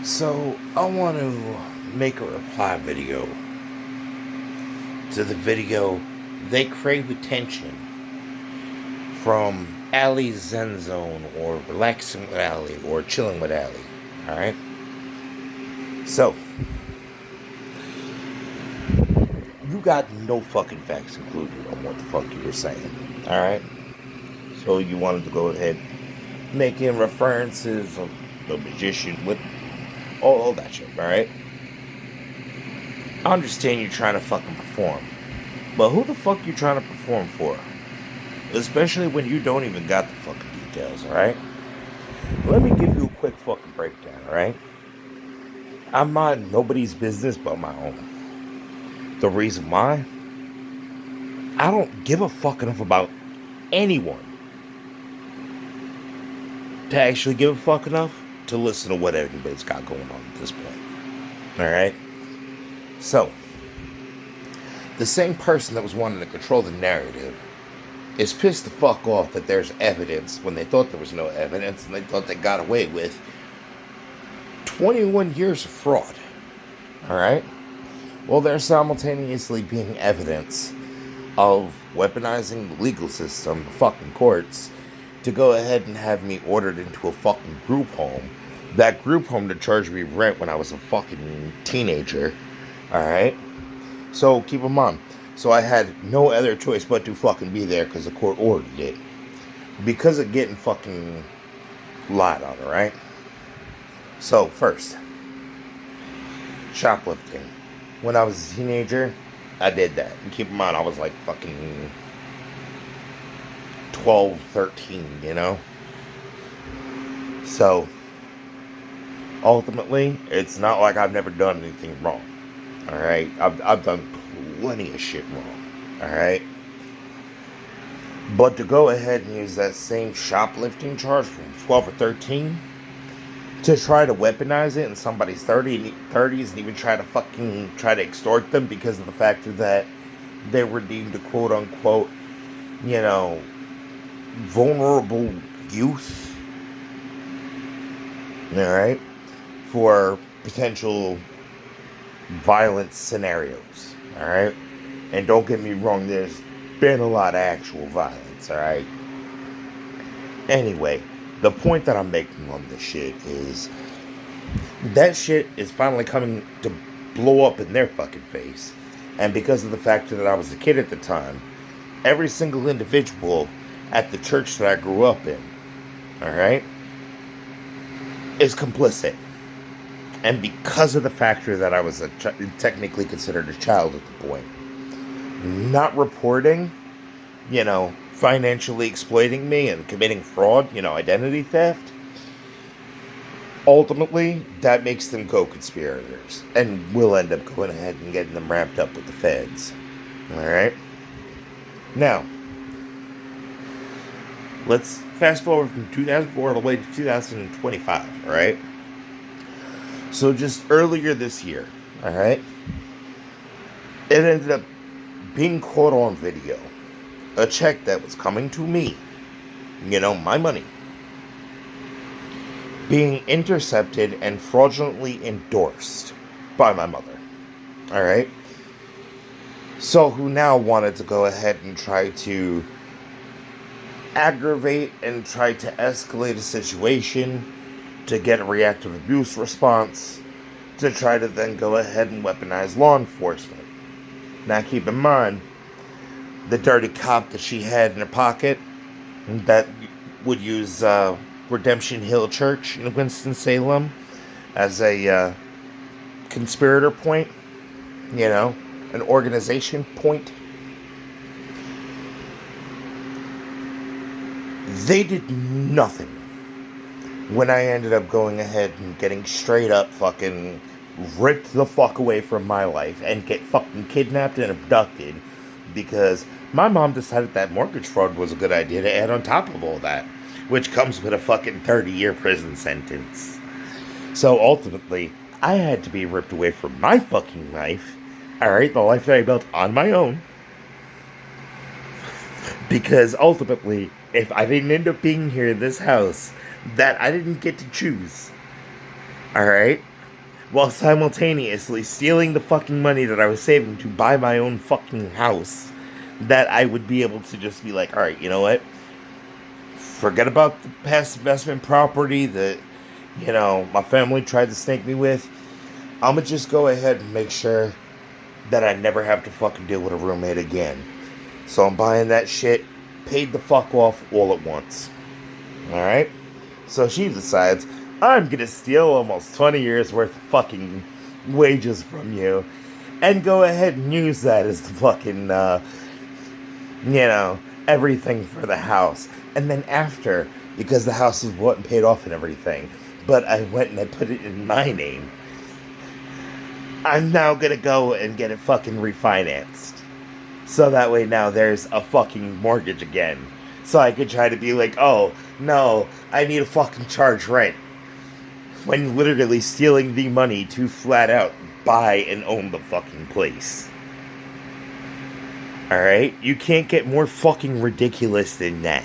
So, I want to make a reply video to the video They Crave Attention from Ali Zen Zone or Relaxing with Ali or Chilling with Ali. Alright? So, you got no fucking facts included on what the fuck you were saying. Alright? So, you wanted to go ahead making references of the magician with all that shit, alright? I understand you're trying to fucking perform. But who the fuck you trying to perform for? Especially when you don't even got the fucking details, alright? Let me give you a quick fucking breakdown, alright? I'm mind nobody's business but my own. The reason why? I don't give a fuck enough about anyone to actually give a fuck enough to listen to what everybody's got going on at this point. Alright? So, the same person that was wanting to control the narrative is pissed the fuck off that there's evidence when they thought there was no evidence and they thought they got away with 21 years of fraud. Alright? Well, there's simultaneously being evidence of weaponizing the legal system, the fucking courts, to go ahead and have me ordered into a fucking group home. That group home to charge me rent when I was a fucking teenager. Alright? So, keep in mind. So, I had no other choice but to fucking be there because the court ordered it. Because of getting fucking lied on, alright? So, first. Shoplifting. When I was a teenager, I did that. And keep in mind, I was like fucking 12, 13, you know? So, ultimately, it's not like I've never done anything wrong. Alright? I've done plenty of shit wrong. Alright? But to go ahead and use that same shoplifting charge from 12 or 13 to try to weaponize it in somebody's 30s and even try to extort them because of the fact that they were deemed a quote unquote, you know, vulnerable youth. Alright? For potential violent scenarios, alright? And don't get me wrong, there's been a lot of actual violence, alright? Anyway, the point that I'm making on this shit is that shit is finally coming to blow up in their fucking face. And because of the fact that I was a kid at the time, every single individual at the church that I grew up in, alright, is complicit. And because of the factor that I was technically considered a child at the point, not reporting, you know, financially exploiting me and committing fraud, you know, identity theft, ultimately, that makes them co-conspirators. And we'll end up going ahead and getting them wrapped up with the feds. Alright? Now, let's fast forward from 2004 all the way to 2025, alright? So just earlier this year, alright, it ended up being caught on video. A check that was coming to me, you know, my money, being intercepted and fraudulently endorsed by my mother. Alright? So who now wanted to go ahead and try to aggravate and try to escalate a situation to get a reactive abuse response, to try to then go ahead and weaponize law enforcement. Now keep in mind, the dirty cop that she had in her pocket that would use Redemption Hill Church in Winston-Salem as a conspirator point, you know, an organization point. They did nothing when I ended up going ahead and getting straight up fucking ripped the fuck away from my life and get fucking kidnapped and abducted because my mom decided that mortgage fraud was a good idea to add on top of all that, which comes with a fucking 30-year prison sentence. So ultimately, I had to be ripped away from my fucking life, alright, the life that I built on my own, because ultimately, if I didn't end up being here in this house that I didn't get to choose, alright, while simultaneously stealing the fucking money that I was saving to buy my own fucking house, that I would be able to just be like, alright, you know what? Forget about the past investment property that, my family tried to snake me with. I'm gonna just go ahead and make sure that I never have to fucking deal with a roommate again. So I'm buying that shit, paid the fuck off all at once. Alright? So she decides, I'm gonna steal almost 20 years worth of fucking wages from you and go ahead and use that as the fucking, everything for the house. And then after, because the house was bought and paid off and everything, but I went and I put it in my name, I'm now gonna go and get it fucking refinanced. So that way now there's a fucking mortgage again. So I could try to be like, oh, no, I need to fucking charge rent. When literally stealing the money to flat out buy and own the fucking place. Alright? You can't get more fucking ridiculous than that.